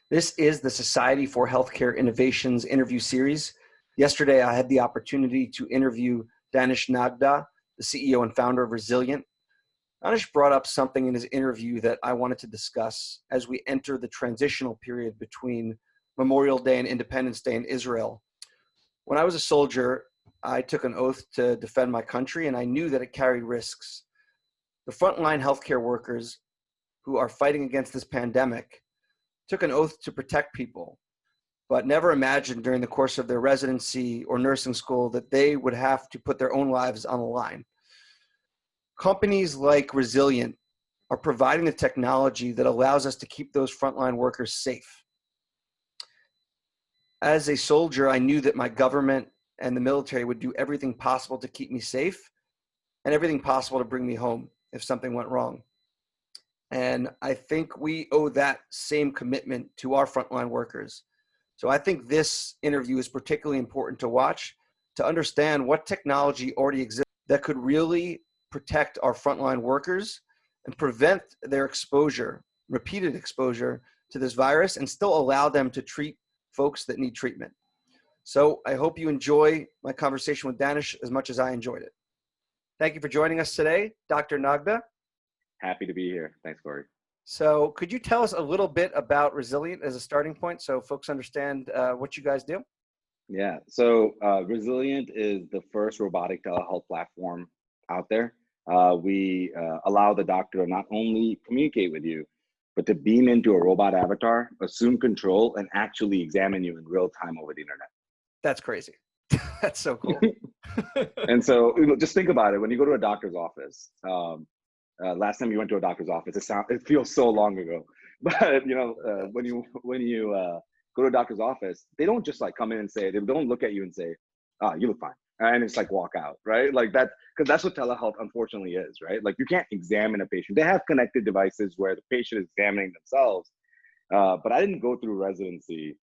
This is the Society for Healthcare Innovations interview series. Yesterday, I had the opportunity to interview Danish Nagda, the CEO and founder of Resilient. Danish brought up something in his interview that I wanted to discuss as we enter the transitional period between Memorial Day and Independence Day in Israel. When I was a soldier, I took an oath to defend my country, and I knew that it carried risks. The frontline healthcare workers who are fighting against this pandemic took an oath to protect people, but never imagined during the course of their residency or nursing school that they would have to put their own lives on the line. Companies like Resilient are providing the technology that allows us to keep those frontline workers safe. As a soldier, I knew that my government and the military would do everything possible to keep me safe and everything possible to bring me home if something went wrong. And I think we owe that same commitment to our frontline workers. So I think this interview is particularly important to watch to understand what technology already exists that could really protect our frontline workers and prevent their exposure, repeated exposure to this virus, and still allow them to treat folks that need treatment. So I hope you enjoy my conversation with Danish as much as I enjoyed it. Thank you for joining us today, Dr. Nagda. Happy to be here. Thanks, Corey. So could you tell us a little bit about Resilient as a starting point so folks understand what you guys do? Yeah, so Resilient is the first robotic telehealth platform out there. We allow the doctor to not only communicate with you, but to beam into a robot avatar, assume control, and actually examine you in real time over the internet. That's crazy. That's so cool. And so just think about it. When you go to a doctor's office, last time you went to a doctor's office, it feels so long ago. But when you go to a doctor's office, they don't just like come in and say, they don't look at you and say, you look fine, and it's like walk out, right? Like that, because that's what telehealth unfortunately is, right? Like you can't examine a patient. They have connected devices where the patient is examining themselves, but I didn't go through residency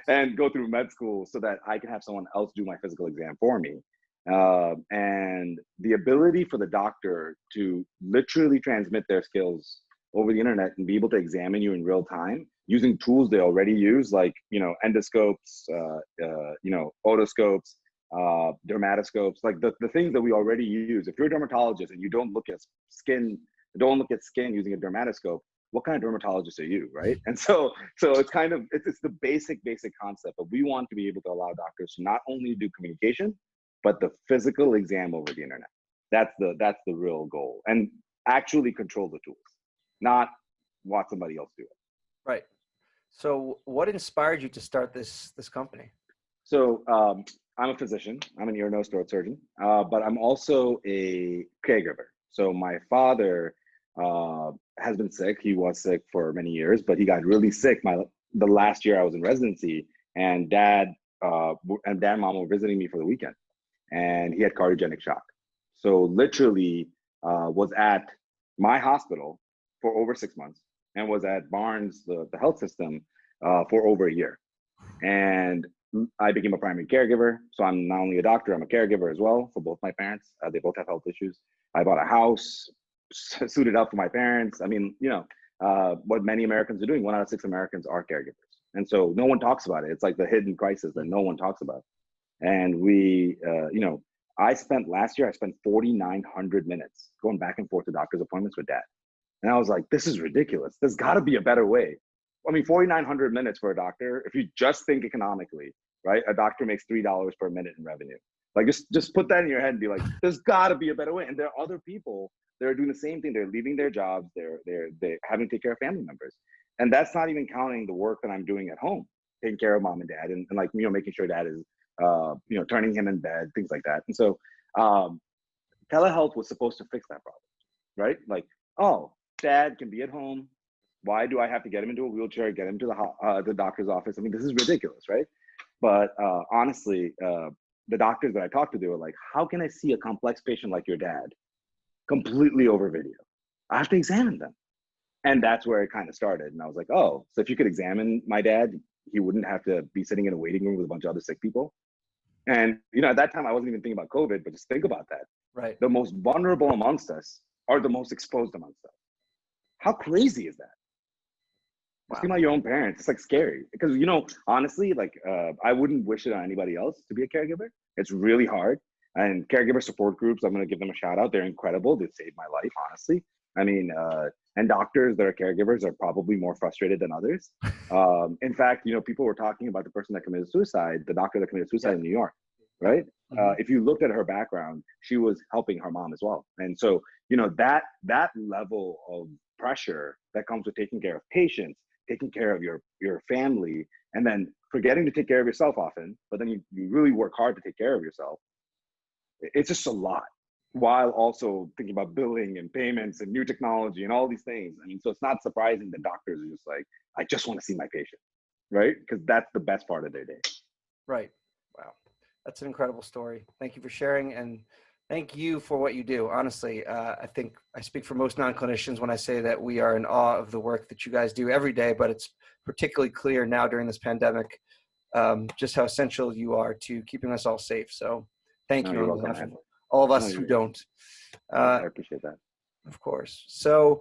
and go through med school so that I can have someone else do my physical exam for me. And the ability for the doctor to literally transmit their skills over the internet and be able to examine you in real time using tools they already use, like endoscopes, otoscopes, dermatoscopes, like the things that we already use. If you're a dermatologist and you don't look at skin using a dermatoscope, what kind of dermatologist are you, right? And so it's kind of it's the basic concept, but we want to be able to allow doctors to not only do communication, but the physical exam over the internet. That's the real goal, and actually control the tools, not watch somebody else do it. Right. So what inspired you to start this company? So I'm a physician. I'm an ear, nose, throat surgeon, but I'm also a caregiver. So my father has been sick. He was sick for many years, but he got really sick the last year I was in residency, and dad and mom were visiting me for the weekend, and he had cardiogenic shock. So literally was at my hospital for over 6 months and was at Barnes, the health system, for over a year. And I became a primary caregiver. So I'm not only a doctor, I'm a caregiver as well for both my parents. They both have health issues. I bought a house, suited up for my parents. I mean, what many Americans are doing, 1 out of 6 Americans are caregivers. And so no one talks about it. It's like the hidden crisis that no one talks about. And last year, I spent 4,900 minutes going back and forth to doctor's appointments with dad. And I was like, this is ridiculous. There's got to be a better way. I mean, 4,900 minutes for a doctor, if you just think economically, right? A doctor makes $3 per minute in revenue. Like just put that in your head and be like, there's got to be a better way. And there are other people that are doing the same thing. They're leaving their jobs. They're having to take care of family members. And that's not even counting the work that I'm doing at home, taking care of mom and dad and like, making sure dad is, turning him in bed, things like that. And so telehealth was supposed to fix that problem, right? Like, oh, dad can be at home. Why do I have to get him into a wheelchair, get him to the doctor's office? I mean, this is ridiculous, right? But honestly, the doctors that I talked to, they were like, how can I see a complex patient like your dad completely over video? I have to examine them. And that's where it kind of started. And I was like, oh, so if you could examine my dad, he wouldn't have to be sitting in a waiting room with a bunch of other sick people. And, at that time, I wasn't even thinking about COVID, but just think about that. Right. The most vulnerable amongst us are the most exposed amongst us. How crazy is that? Just think about your own parents. It's like scary because, honestly, like I wouldn't wish it on anybody else to be a caregiver. It's really hard. And caregiver support groups, I'm going to give them a shout out. They're incredible. They saved my life, honestly. I mean, and doctors that are caregivers are probably more frustrated than others. In fact, people were talking about the person that committed suicide, the doctor that committed suicide in New York, right? If you looked at her background, she was helping her mom as well. And so, that level of pressure that comes with taking care of patients, taking care of your family, and then forgetting to take care of yourself often, but then you really work hard to take care of yourself. It's just a lot, while also thinking about billing and payments and new technology and all these things. I mean, so it's not surprising that doctors are just like, I just want to see my patient, right? Because that's the best part of their day. Right. Wow. That's an incredible story. Thank you for sharing, and thank you for what you do. Honestly, I think I speak for most non-clinicians when I say that we are in awe of the work that you guys do every day, but it's particularly clear now during this pandemic, just how essential you are to keeping us all safe. So thank you on behalf of all of us who don't. I appreciate that. Of course. So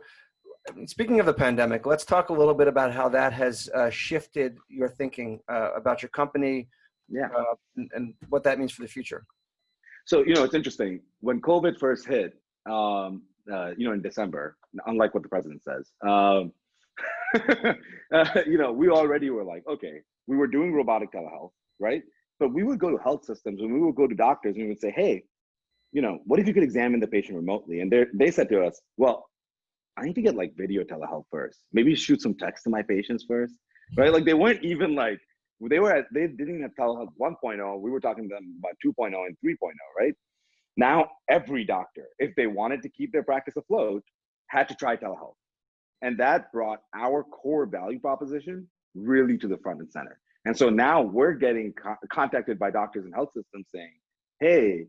speaking of the pandemic, let's talk a little bit about how that has shifted your thinking about your company, and what that means for the future. So, it's interesting. When COVID first hit, in December, unlike what the president says, we already were like, okay, we were doing robotic telehealth, right? But we would go to health systems and we would go to doctors and we would say, hey, what if you could examine the patient remotely? And they said to us, well, I need to get like video telehealth first. Maybe shoot some text to my patients first, right? Like they weren't even like, they didn't have telehealth 1.0. We were talking to them about 2.0 and 3.0, right? Now, every doctor, if they wanted to keep their practice afloat, had to try telehealth. And that brought our core value proposition really to the front and center. And so now we're getting contacted by doctors and health systems saying, hey,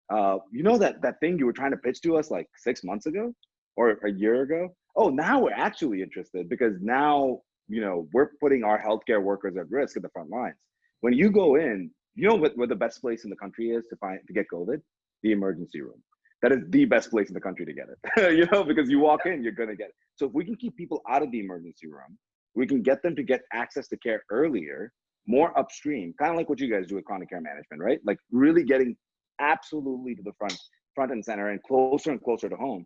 that thing you were trying to pitch to us like 6 months ago or a year ago? Oh, now we're actually interested because now, we're putting our healthcare workers at risk at the front lines. When you go in, where the best place in the country is to get COVID? The emergency room. That is the best place in the country to get it, because you walk in, you're going to get it. So if we can keep people out of the emergency room, we can get them to get access to care earlier, more upstream, kind of like what you guys do with chronic care management, right? Like really getting absolutely to the front and center and closer to home.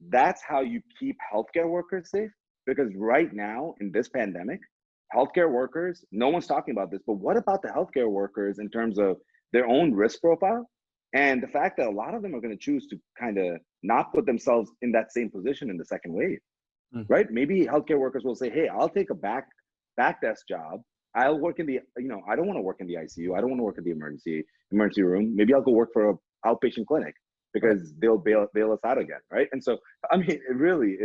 That's how you keep healthcare workers safe. Because right now in this pandemic, healthcare workers, no one's talking about this, but what about the healthcare workers in terms of their own risk profile? And the fact that a lot of them are going to choose to kind of not put themselves in that same position in the second wave, right? Maybe healthcare workers will say, hey, I'll take a back desk job. I'll work in the, I don't want to work in the ICU. I don't want to work in the emergency room. Maybe I'll go work for an outpatient clinic because they'll bail us out again, right? And so, I mean, it really,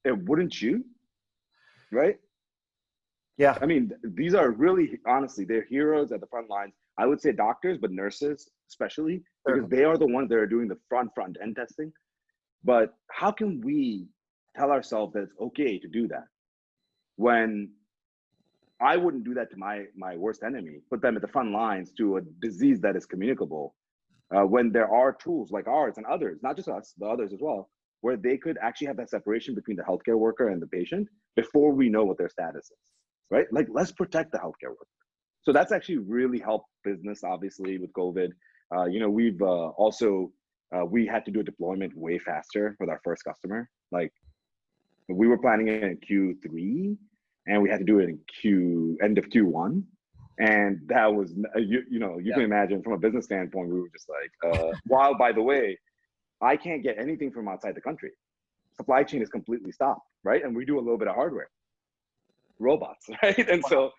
wouldn't you, right? Yeah. I mean, these are really, honestly, they're heroes at the front lines. I would say doctors, but nurses especially, because they are the ones that are doing the front end testing. But how can we tell ourselves that it's okay to do that when I wouldn't do that to my worst enemy, put them at the front lines to a disease that is communicable, when there are tools like ours and others, not just us, the others as well, where they could actually have that separation between the healthcare worker and the patient before we know what their status is, right? Like, let's protect the healthcare worker. So that's actually really helped business, obviously, with COVID. We've also, we had to do a deployment way faster with our first customer. Like, we were planning it in Q3, and we had to do it in end of Q1. And that was, you can imagine from a business standpoint, we were just like, while, by the way, I can't get anything from outside the country. Supply chain is completely stopped, right? And we do a little bit of hardware, robots, right? And so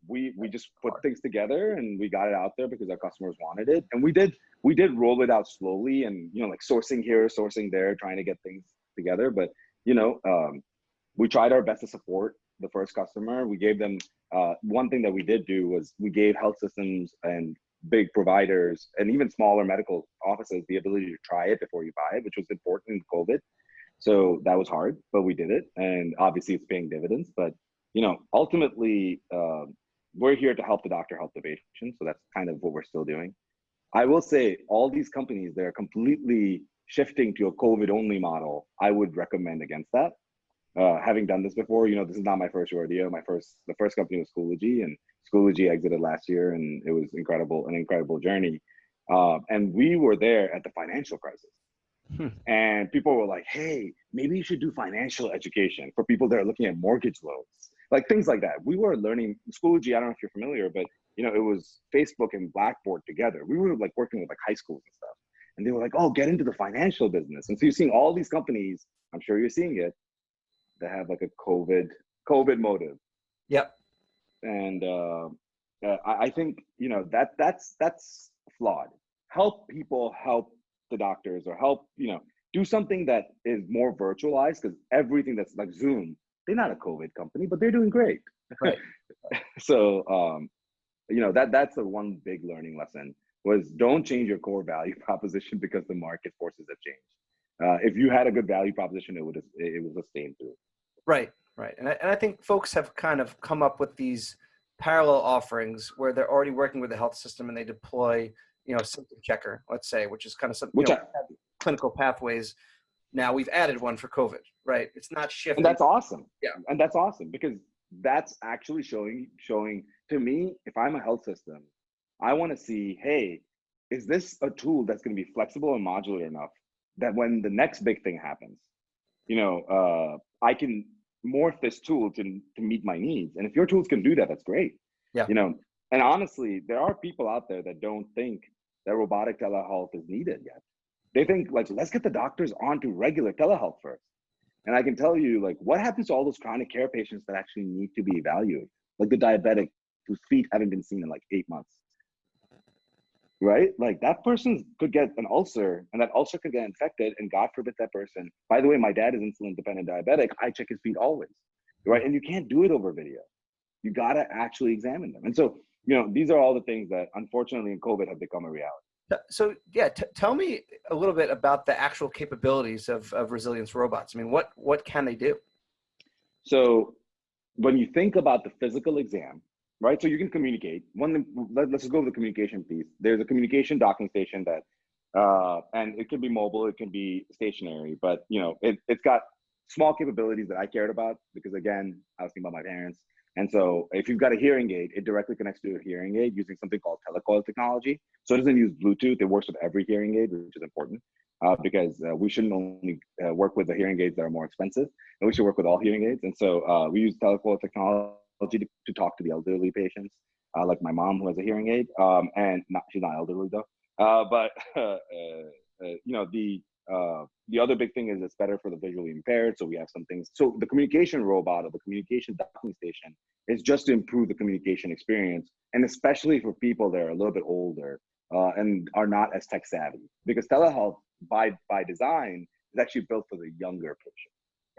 we just put things together and we got it out there because our customers wanted it. And we did roll it out slowly and, like sourcing here, sourcing there, trying to get things together. But, we tried our best to support the first customer. We gave them, one thing that we did do was we gave health systems and big providers and even smaller medical offices the ability to try it before you buy it, which was important in COVID. So that was hard, but we did it. And obviously it's paying dividends, but ultimately we're here to help the doctor, help the patient. So that's kind of what we're still doing. I will say all these companies that are completely shifting to a COVID only model, I would recommend against that. having done this before, this is not my first rodeo. The first company was Schoology, and Schoology exited last year, and it was an incredible journey. And we were there at the financial crisis. And people were like, hey, maybe you should do financial education for people that are looking at mortgage loans, like things like that. We were learning Schoology. I don't know if you're familiar, but it was Facebook and Blackboard together. We were like working with like high schools and stuff. And they were like, oh, get into the financial business. And so you're seeing all these companies, I'm sure you're seeing it, that have like a COVID motive. Yep. And I think, that's flawed. Help people help the doctors, or help, do something that is more virtualized, because everything that's like Zoom, they're not a COVID company, but they're doing great. Right. So, that's the one big learning lesson, was don't change your core value proposition because the market forces a change. If you had a good value proposition, it would sustain through. Right. And I think folks have kind of come up with these parallel offerings where they're already working with the health system and they deploy, symptom checker, let's say, which is kind of something, clinical pathways. Now we've added one for COVID, right? It's not shifting. And that's awesome. Yeah. And that's awesome, because that's actually showing to me, if I'm a health system, I want to see, hey, is this a tool that's going to be flexible and modular enough that when the next big thing happens, I can morph this tool to meet my needs. And if your tools can do that, that's great. Yeah. And honestly, there are people out there that don't think that robotic telehealth is needed yet. They think like, let's get the doctors onto regular telehealth first. And I can tell you, like, what happens to all those chronic care patients that actually need to be evaluated, like the diabetic whose feet haven't been seen in like 8 months, right? Like that person could get an ulcer, and that ulcer could get infected, and God forbid that person. By the way, my dad is insulin dependent diabetic. I check his feet always, right? And you can't do it over video. You gotta actually examine them. And so, these are all the things that unfortunately in COVID have become a reality. So yeah, tell me a little bit about the actual capabilities of Resilience robots. I mean, what can they do? So when you think about the physical exam, right? So you can communicate. Let's just go over the communication piece. There's a communication docking station that, and it can be mobile, it can be stationary, but it's got small capabilities that I cared about, because again, I was thinking about my parents. And so if you've got a hearing aid, it directly connects to a hearing aid using something called telecoil technology. So it doesn't use Bluetooth. It works with every hearing aid, which is important, because we shouldn't only work with the hearing aids that are more expensive, and we should work with all hearing aids. And so we use telecoil technology to talk to the elderly patients, like my mom who has a hearing aid, and she's not elderly though. But the other big thing is it's better for the visually impaired. So we have some things. So the communication robot, or the communication docking station, is just to improve the communication experience, and especially for people that are a little bit older and are not as tech savvy, because telehealth by design is actually built for the younger patient,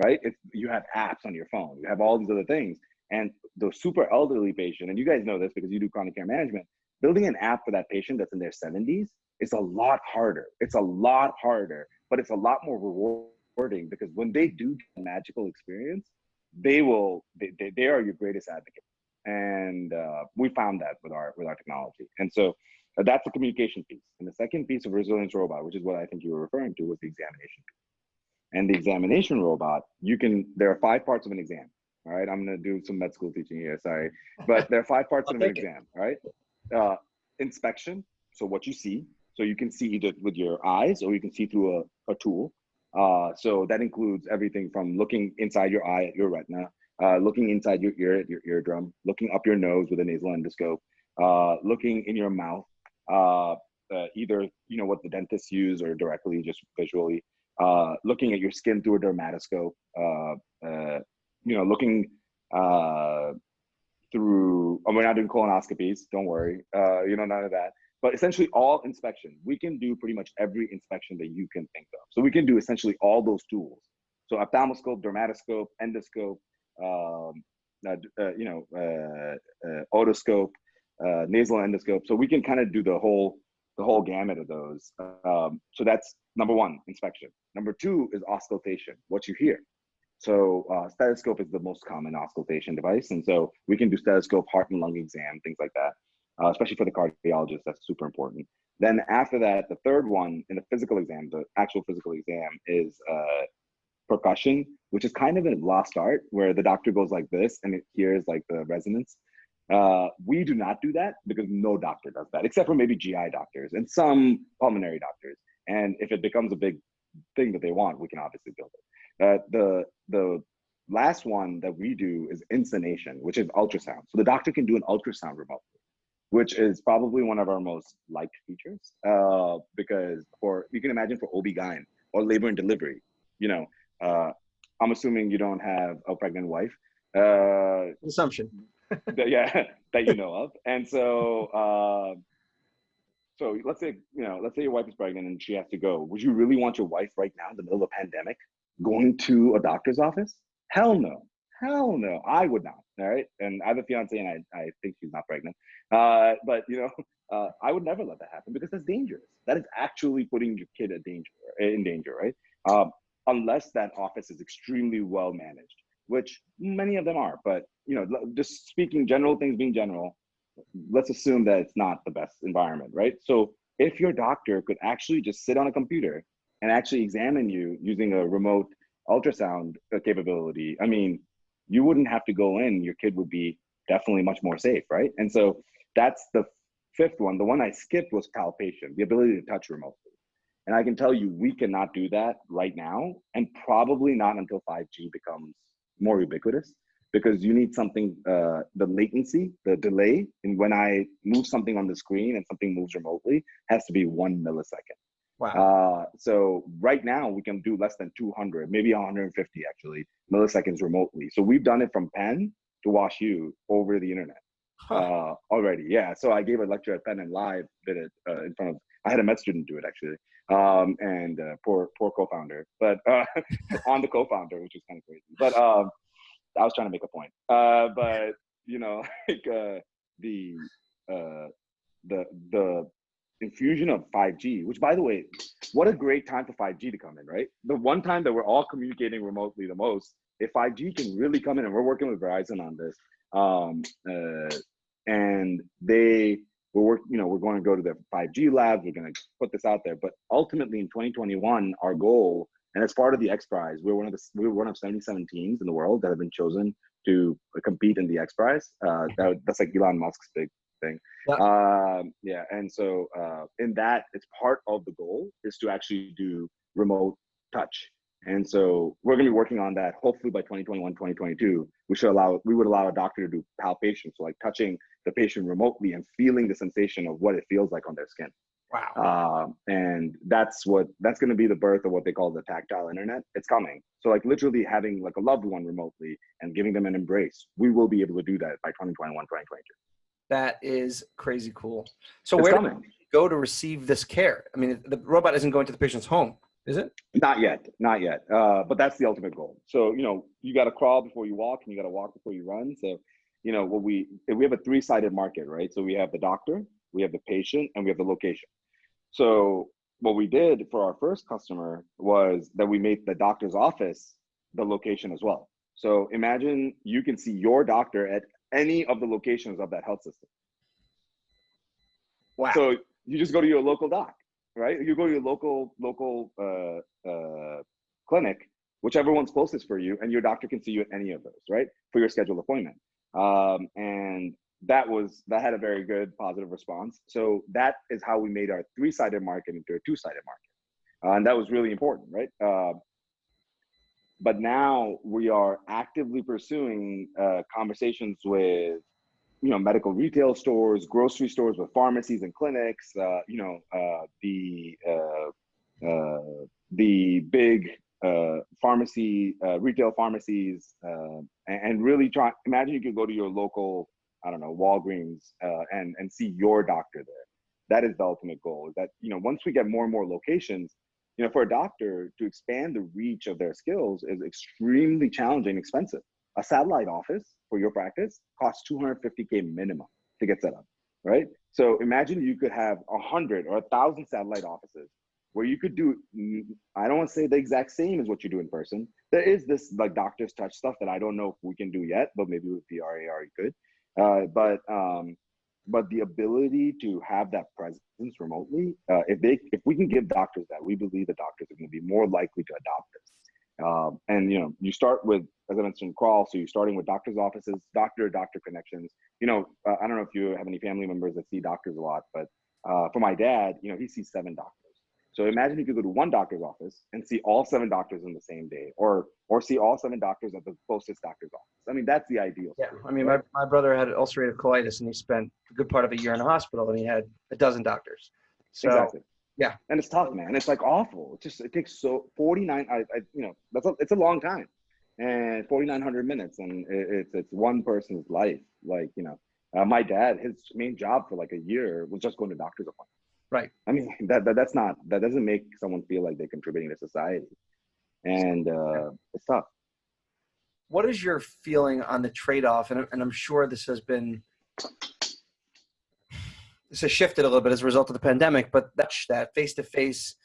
right? You have apps on your phone, you have all these other things, and the super elderly patient, and you guys know this because you do chronic care management, building an app for that patient that's in their 70s is a lot harder. It's a lot harder, but it's a lot more rewarding, because when they do a magical experience, they are your greatest advocate. And we found that with our technology. And so that's the communication piece. And the second piece of Resilience robot, which is what I think you were referring to, was the examination piece. And the examination robot, there are 5 parts of an exam. All right, I'm gonna do some med school teaching here, sorry. But there are 5 parts of an exam, right? Inspection, so what you see. So you can see either with your eyes, or you can see through a tool. So that includes everything from looking inside your eye at your retina, looking inside your ear at your eardrum, looking up your nose with a nasal endoscope, looking in your mouth, either what the dentists use, or directly just visually, looking at your skin through a dermatoscope, looking through. We're not doing colonoscopies, don't worry, none of that. But essentially all inspection, we can do pretty much every inspection that you can think of. So we can do essentially all those tools. So ophthalmoscope, dermatoscope, endoscope, otoscope, nasal endoscope. So we can kind of do the whole gamut of those. So that's number 1, inspection. Number 2 is auscultation, what you hear. So stethoscope is the most common auscultation device. And so we can do stethoscope, heart and lung exam, things like that. Especially for the cardiologist, that's super important. Then after that, the third one in the physical exam, the actual physical exam, is percussion, which is kind of a lost art where the doctor goes like this and it hears like the resonance. We do not do that because no doctor does that, except for maybe GI doctors and some pulmonary doctors. And if it becomes a big thing that they want, we can obviously build it. The last one that we do is insonation, which is ultrasound. So the doctor can do an ultrasound remotely, which is probably one of our most liked features, because you can imagine for OB-GYN or labor and delivery, you know, I'm assuming you don't have a pregnant wife. Assumption. That you know of. And so, so let's say your wife is pregnant and she has to go. Would you really want your wife right now in the middle of a pandemic going to a doctor's office? Hell no. Hell no. I would not. All right. And I have a fiance and I think she's not pregnant. But I would never let that happen because that's dangerous. That is actually putting your kid in danger, right? Unless that office is extremely well managed, which many of them are. But just speaking general things being general, let's assume that it's not the best environment, right? So if your doctor could actually just sit on a computer and actually examine you using a remote ultrasound capability, I mean, you wouldn't have to go in. Your kid would be definitely much more safe, right? And so that's the fifth one. The one I skipped was palpation, the ability to touch remotely. And I can tell you, we cannot do that right now, and probably not until 5G becomes more ubiquitous, because you need something, the latency, the delay, and when I move something on the screen and something moves remotely has to be 1 millisecond. Wow. So right now we can do less than 200, maybe 150 actually, milliseconds remotely. So we've done it from Penn to WashU over the internet already. Yeah. So I gave a lecture at Penn and live did it in front of, I had a med student do it actually. And poor co-founder, but on the co-founder, which is kind of crazy. But I was trying to make a point. But like the infusion of 5G, which by the way, what a great time for 5G to come in, right? The one time that we're all communicating remotely the most, if 5G can really come in, and we're working with Verizon on this, and we're going to go to the 5G labs, we're going to put this out there, but ultimately in 2021, our goal, and as part of the X Prize, we're one of 77 teams in the world that have been chosen to compete in the X Prize. That's like Elon Musk's big thing. Yeah. And so in that, it's part of the goal is to actually do remote touch. And so we're going to be working on that. Hopefully by 2021, 2022, we would allow a doctor to do palpation. So like touching the patient remotely and feeling the sensation of what it feels like on their skin. Wow. And that's going to be the birth of what they call the tactile internet. It's coming. So like literally having like a loved one remotely and giving them an embrace, we will be able to do that by 2021, 2022. That is crazy cool. So it's where coming. do you go to receive this care? I mean, the robot isn't going to the patient's home, is it? Not yet. But that's the ultimate goal. So, you got to crawl before you walk and you got to walk before you run. So, we have a 3-sided market, right? So we have the doctor, we have the patient, and we have the location. So what we did for our first customer was that we made the doctor's office the location as well. So imagine you can see your doctor at any of the locations of that health system. Wow. So you just go to your local doc, right? You go to your local clinic, whichever one's closest for you, and your doctor can see you at any of those, right? For your scheduled appointment. And that had a very good positive response. So that is how we made our 3-sided market into a 2-sided market. And that was really important, right? But now we are actively pursuing conversations with medical retail stores, grocery stores, with pharmacies and clinics, the big retail pharmacies, and really imagine you could go to your local, I don't know, Walgreens, and see your doctor there. That is the ultimate goal, is that, once we get more and more locations, for a doctor to expand the reach of their skills is extremely challenging and expensive. A satellite office for your practice costs $250K minimum to get set up, right? So imagine you could have 100 or 1,000 satellite offices where you could do, I don't want to say the exact same as what you do in person. There is this like doctor's touch stuff that I don't know if we can do yet, but maybe with VRAR could. But the ability to have that presence remotely, if we can give doctors that, we believe the doctors are going to be more likely to adopt this. And you start with, as I mentioned, crawl. So you're starting with doctor's offices, doctor connections. I don't know if you have any family members that see doctors a lot, but for my dad, he sees 7 doctors. So imagine if you go to one doctor's office and see all 7 doctors in the same day, or see all 7 doctors at the closest doctor's office. I mean, that's the ideal. Yeah, Story, I mean, right? my brother had ulcerative colitis, and he spent a good part of a year in the hospital, and he had a dozen doctors. So, Exactly. yeah. And it's tough, man. It's like awful. It takes 49. That's a long time, and 4,900 minutes, and it's one person's life. Like my dad, his main job for like a year was just going to doctor's appointments. Right. I mean, that doesn't make someone feel like they're contributing to society, and it's tough. What is your feeling on the trade-off? And I'm sure this has shifted a little bit as a result of the pandemic, but that face-to-face,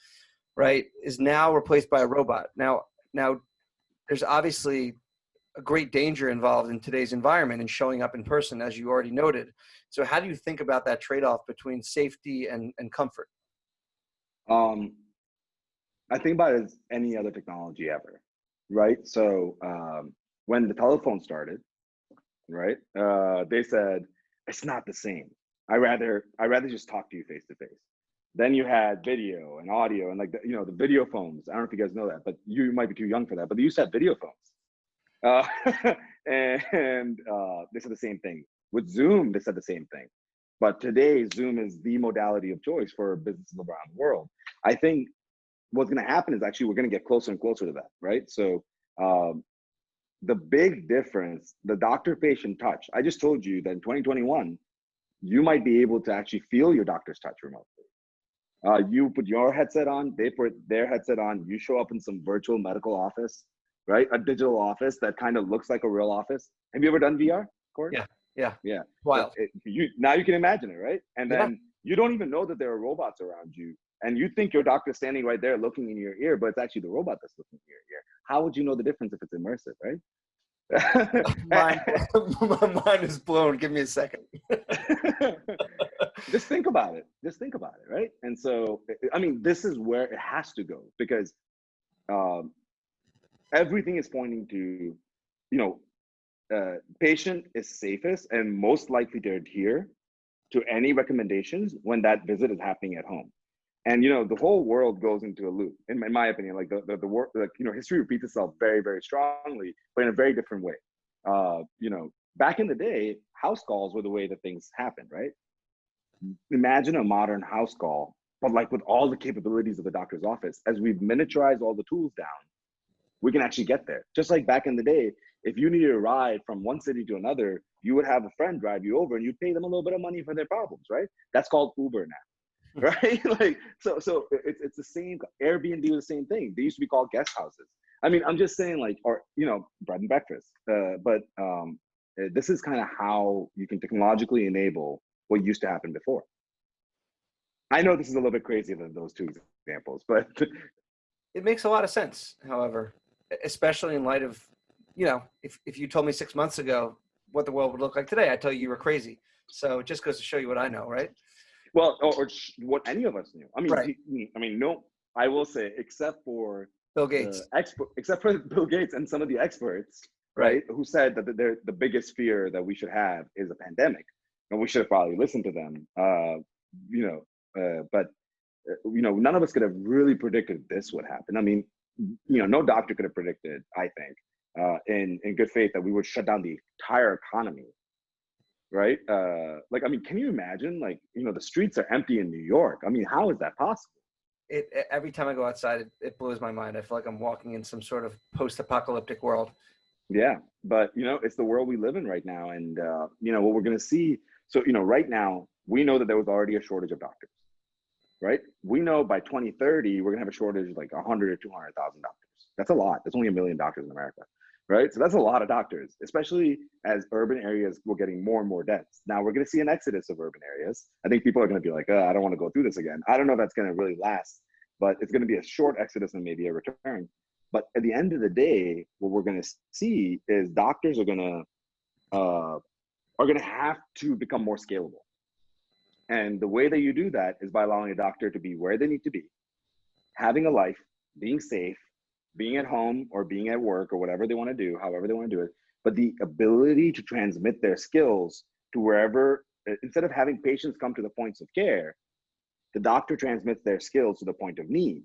right, is now replaced by a robot. Now, there's obviously a great danger involved in today's environment and showing up in person, as you already noted. So how do you think about that trade-off between safety and comfort? I think about it as any other technology ever, right? So when the telephone started, right, they said it's not the same. I rather just talk to you face to face. Then you had video and audio and like the video phones. I don't know if you guys know that, but you might be too young for that. But they used to have video phones, and they said the same thing with Zoom. They said the same thing, but today Zoom is the modality of choice for businesses around the world. I think what's going to happen is actually we're going to get closer and closer to that, right? So the big difference, the doctor-patient touch. I just told you that in 2021, you might be able to actually feel your doctor's touch remotely. You put your headset on, they put their headset on, you show up in some virtual medical office, right? A digital office that kind of looks like a real office. Have you ever done VR, Corey? Yeah. So Wild. now you can imagine it, right? And then you don't even know that there are robots around you. And you think your doctor's standing right there looking in your ear, but it's actually the robot that's looking in your ear. How would you know the difference if it's immersive, right? My mind is blown. Give me a second. Just think about it, right? And so, I mean, this is where it has to go, because everything is pointing to, patient is safest and most likely to adhere to any recommendations when that visit is happening at home. And the whole world goes into a loop, in my opinion. Like the work, like history repeats itself very, very strongly, but in a very different way. Back in the day, house calls were the way that things happened, right? Imagine a modern house call, but like with all the capabilities of the doctor's office. As we've miniaturized all the tools down, we can actually get there. Just like back in the day, if you needed a ride from one city to another, you would have a friend drive you over and you'd pay them a little bit of money for their problems, right? That's called Uber now, right? Like, so it's the same. Airbnb was the same thing. They used to be called guest houses. I mean, I'm just saying, like, or bread and breakfast. But this is kind of how you can technologically enable what used to happen before. I know this is a little bit crazier than those two examples, but it makes a lot of sense. However, especially in light of, if you told me 6 months ago what the world would look like today, I'd tell you were crazy. So it just goes to show you what I know, right? Well, or what any of us knew. I mean, right. No, I will say, except for Bill Gates, except for Bill Gates and some of the experts, right, who said that the biggest fear that we should have is a pandemic, and we should have probably listened to them. But none of us could have really predicted this would happen. I mean, no doctor could have predicted, I think, in good faith, that we would shut down the entire economy. Right? I mean, can you imagine, like, the streets are empty in New York? I mean, how is that possible? Every time I go outside, it blows my mind. I feel like I'm walking in some sort of post-apocalyptic world. Yeah, but it's the world we live in right now, and what we're going to see. So right now we know that there was already a shortage of doctors, right? We know by 2030 we're going to have a shortage of like 100 or 200,000 doctors. That's a lot. That's only 1 million doctors in America. Right? So that's a lot of doctors, especially as urban areas were getting more and more dense. Now we're going to see an exodus of urban areas. I think people are going to be like, I don't want to go through this again. I don't know if that's going to really last, but it's going to be a short exodus and maybe a return. But at the end of the day, what we're going to see is doctors are going to have to become more scalable. And the way that you do that is by allowing a doctor to be where they need to be, having a life, being safe, being at home or being at work or whatever they want to do, however they want to do it, but the ability to transmit their skills to wherever, instead of having patients come to the points of care, the doctor transmits their skills to the point of need.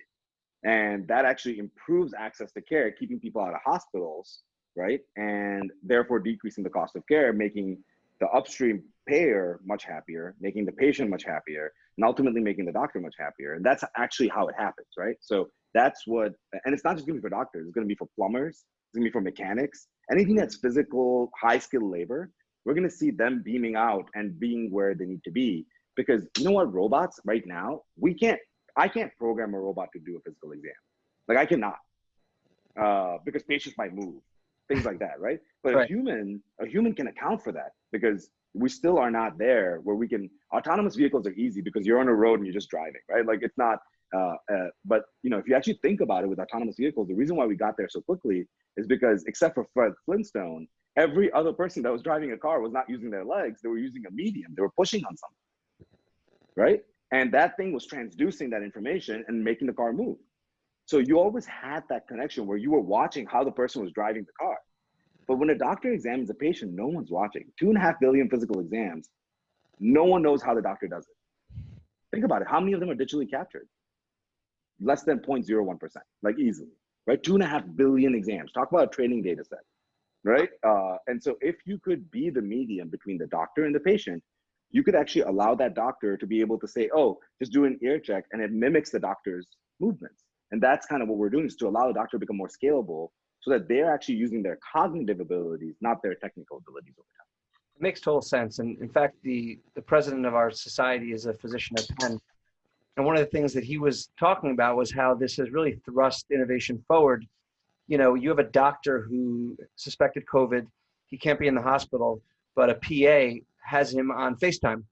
And that actually improves access to care, keeping people out of hospitals, right? And therefore decreasing the cost of care, making the upstream payer much happier, making the patient much happier, and ultimately making the doctor much happier. And that's actually how it happens, right? So that's what, and it's not just gonna be for doctors, it's gonna be for plumbers, it's gonna be for mechanics, anything that's physical, high skilled labor, we're gonna see them beaming out and being where they need to be. Because you know what, robots right now, I can't program a robot to do a physical exam. Like I cannot, because patients might move, things like that, right? But Right. a human can account for that, because we still are not there where we can. Autonomous vehicles are easy because you're on a road and you're just driving, right? Like it's not. But you know, if you actually think about it, with autonomous vehicles, the reason why we got there so quickly is because, except for Fred Flintstone, every other person that was driving a car was not using their legs; they were using a medium. They were pushing on something, right? And that thing was transducing that information and making the car move. So you always had that connection where you were watching how the person was driving the car. But when a doctor examines a patient, no one's watching. 2.5 billion physical exams, no one knows how the doctor does it. Think about it. How many of them are digitally captured? Less than 0.01%, like easily, right? 2.5 billion exams. Talk about a training data set, right? And so if you could be the medium between the doctor and the patient, you could actually allow that doctor to be able to say, oh, just do an ear check, and it mimics the doctor's movements. And that's kind of what we're doing, is to allow the doctor to become more scalable so that they're actually using their cognitive abilities, not their technical abilities over time. It makes total sense. And in fact, the president of our society is a physician at Penn. And one of the things that he was talking about was how this has really thrust innovation forward. You know, you have a doctor who suspected COVID. He can't be in the hospital, but a PA has him on FaceTime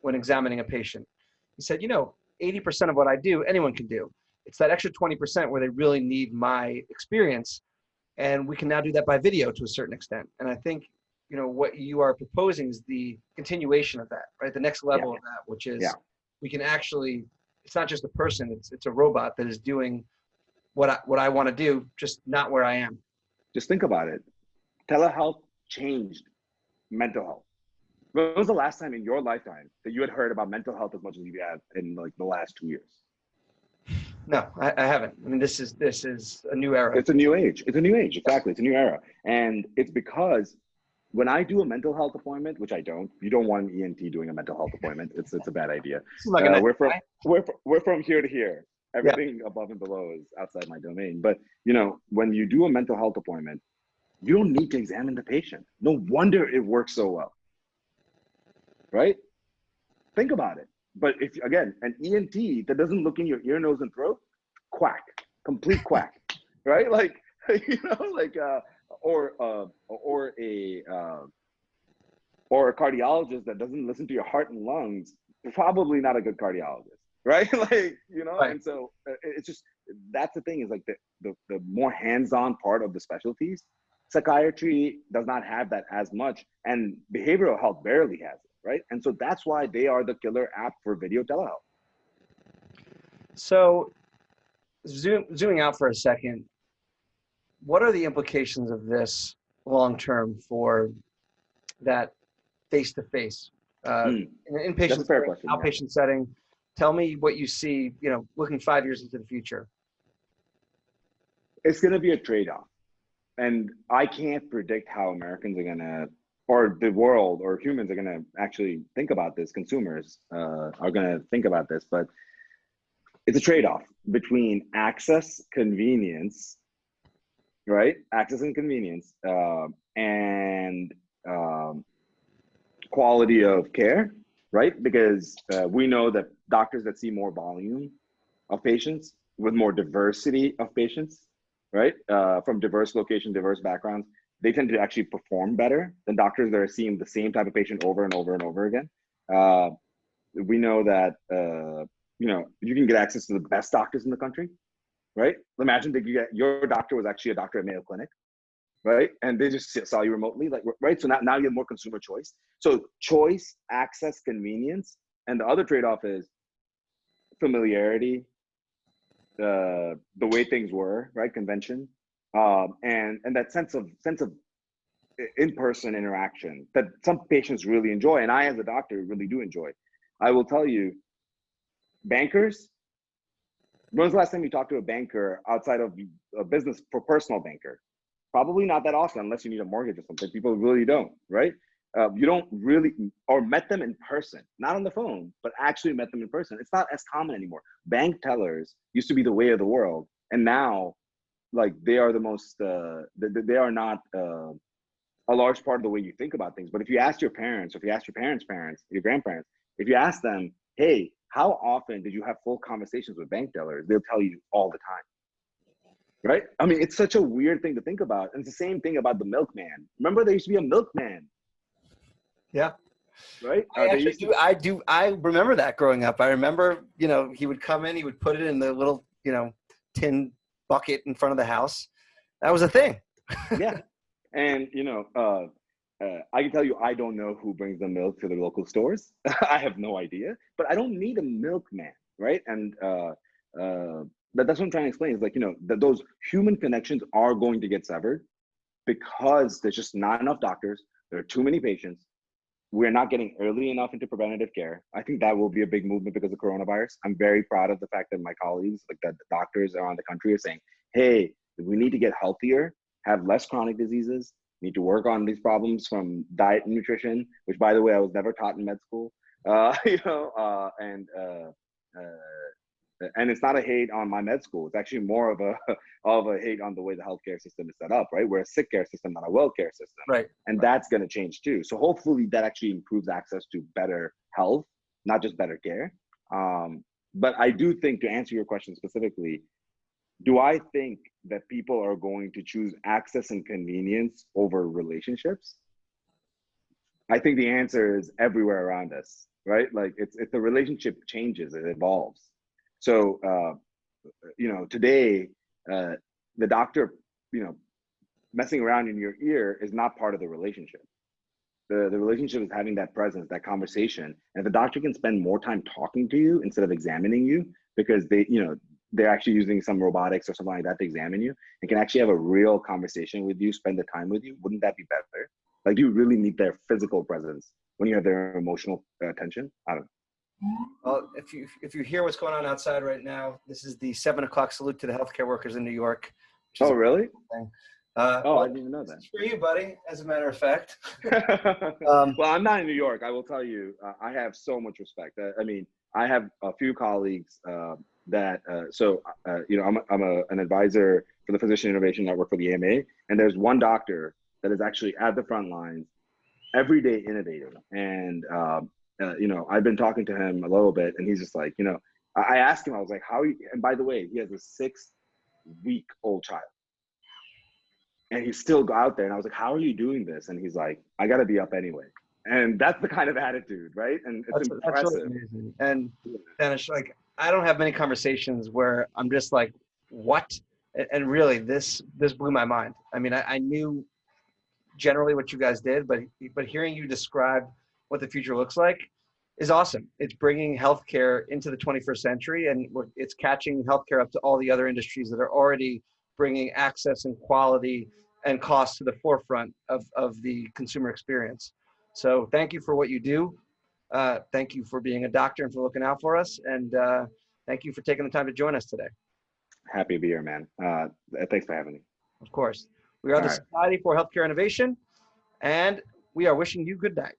when examining a patient. He said, you know, 80% of what I do, anyone can do. It's that extra 20% where they really need my experience. And we can now do that by video to a certain extent. And I think, you know, what you are proposing is the continuation of that, right? The next level of that, which is we can actually, it's not just a person, it's a robot that is doing what I want to do, just not where I am. Just think about it. Telehealth changed mental health. When was the last time in your lifetime that you had heard about mental health as much as you have in like the last 2 years? No, I haven't. I mean, this is a new era. It's a new age. It's a new age. Exactly. It's a new era. And it's because when I do a mental health appointment, which I don't, you don't want an ENT doing a mental health appointment. It's a bad idea. We're from here to here. Everything above and below is outside my domain. But you know, when you do a mental health appointment, you don't need to examine the patient. No wonder it works so well. Right? Think about it. But if, again, an ENT that doesn't look in your ear, nose, and throat, quack, complete quack, right? Like, you know, like, or a cardiologist that doesn't listen to your heart and lungs, probably not a good cardiologist, right? Like, you know, Right. And so it's just, that's the thing, is like the more hands-on part of the specialties, psychiatry does not have that as much, and behavioral health barely has it, right? And so that's why they are the killer app for video telehealth. So zooming out for a second, what are the implications of this long term for that face-to-face in an That's a inpatient fair setting, question. outpatient setting? Tell me what you see, you know, looking 5 years into the future. It's going to be a trade-off. And I can't predict how Americans are going to, or the world, or humans are going to actually think about this. Consumers are going to think about this, but it's a trade-off between access, convenience, right? Access and convenience, and quality of care, right? Because we know that doctors that see more volume of patients with more diversity of patients, right? From diverse locations, diverse backgrounds, they tend to actually perform better than doctors that are seeing the same type of patient over and over and over again. We know that, you know, you can get access to the best doctors in the country, right? Imagine that your doctor was actually a doctor at Mayo Clinic, right? And they just saw you remotely, like, right? So now you have more consumer choice. So choice, access, convenience. And the other trade-off is familiarity, the way things were, right? Convention, and that sense of in-person interaction that some patients really enjoy, and I, as a doctor, really do enjoy. I will tell you, bankers. When was the last time you talked to a banker outside of a business, for personal banker? Probably not that often, unless you need a mortgage or something. People really don't, right? You don't really, or met them in person, not on the phone, but actually met them in person. It's not as common anymore. Bank tellers used to be the way of the world, and now, like, they are the most. They are not a large part of the way you think about things. But if you ask your parents, or if you ask your parents' parents, your grandparents, if you ask them, hey, how often did you have full conversations with bank tellers? They'll tell you all the time. Right? I mean, it's such a weird thing to think about. And it's the same thing about the milkman. Remember, there used to be a milkman. Yeah. Right? I remember that growing up. I remember, he would come in, he would put it in the little, tin bucket in front of the house. That was a thing. Yeah. And, I can tell you, I don't know who brings the milk to the local stores. I have no idea, but I don't need a milkman. Right? And, that's what I'm trying to explain, is like, that those human connections are going to get severed because there's just not enough doctors. There are too many patients. We're not getting early enough into preventative care. I think that will be a big movement because of coronavirus. I'm very proud of the fact that my colleagues, like that the doctors around the country, are saying, hey, we need to get healthier, have less chronic diseases, need to work on these problems from diet and nutrition, which, by the way, I was never taught in med school. And it's not a hate on my med school. It's actually more of a hate on the way the healthcare system is set up, right? We're a sick care system, not a well care system. Right. And that's going to change too. So hopefully that actually improves access to better health, not just better care. But I do think, to answer your question specifically, do I think that people are going to choose access and convenience over relationships? I think the answer is everywhere around us, right? Like, it's the relationship changes, it evolves. So, today, the doctor, messing around in your ear is not part of the relationship. The relationship is having that presence, that conversation. And if the doctor can spend more time talking to you instead of examining you, because they're actually using some robotics or something like that to examine you, and can actually have a real conversation with you, spend the time with you, wouldn't that be better? Like, do you really need their physical presence when you have their emotional attention? I don't know. Well, if you hear what's going on outside right now, this is the 7:00 salute to the healthcare workers in New York. Oh, really? I didn't even know that. It's for you, buddy, as a matter of fact. Well, I'm not in New York. I will tell you, I have so much respect. I mean, I have a few colleagues that, I'm an advisor for the Physician Innovation Network for the AMA, and there's one doctor that is actually at the front lines every day innovating. And, I've been talking to him a little bit, and he's just like, I asked him, I was like, how are you? And by the way, he has a 6-week-old child. And he's still out there. And I was like, how are you doing this? And he's like, I got to be up anyway. And that's the kind of attitude, right? And it's impressive. That's really amazing. And Danish, like, I don't have many conversations where I'm just like, what? And really, this blew my mind. I mean, I knew generally what you guys did, but hearing you describe what the future looks like is awesome. It's bringing healthcare into the 21st century, and it's catching healthcare up to all the other industries that are already bringing access and quality and cost to the forefront of the consumer experience. So thank you for what you do. Thank you for being a doctor and for looking out for us. And thank you for taking the time to join us today. Happy to be here, man. Thanks for having me. Of course. We are the Society for Healthcare Innovation, and we are wishing you good night.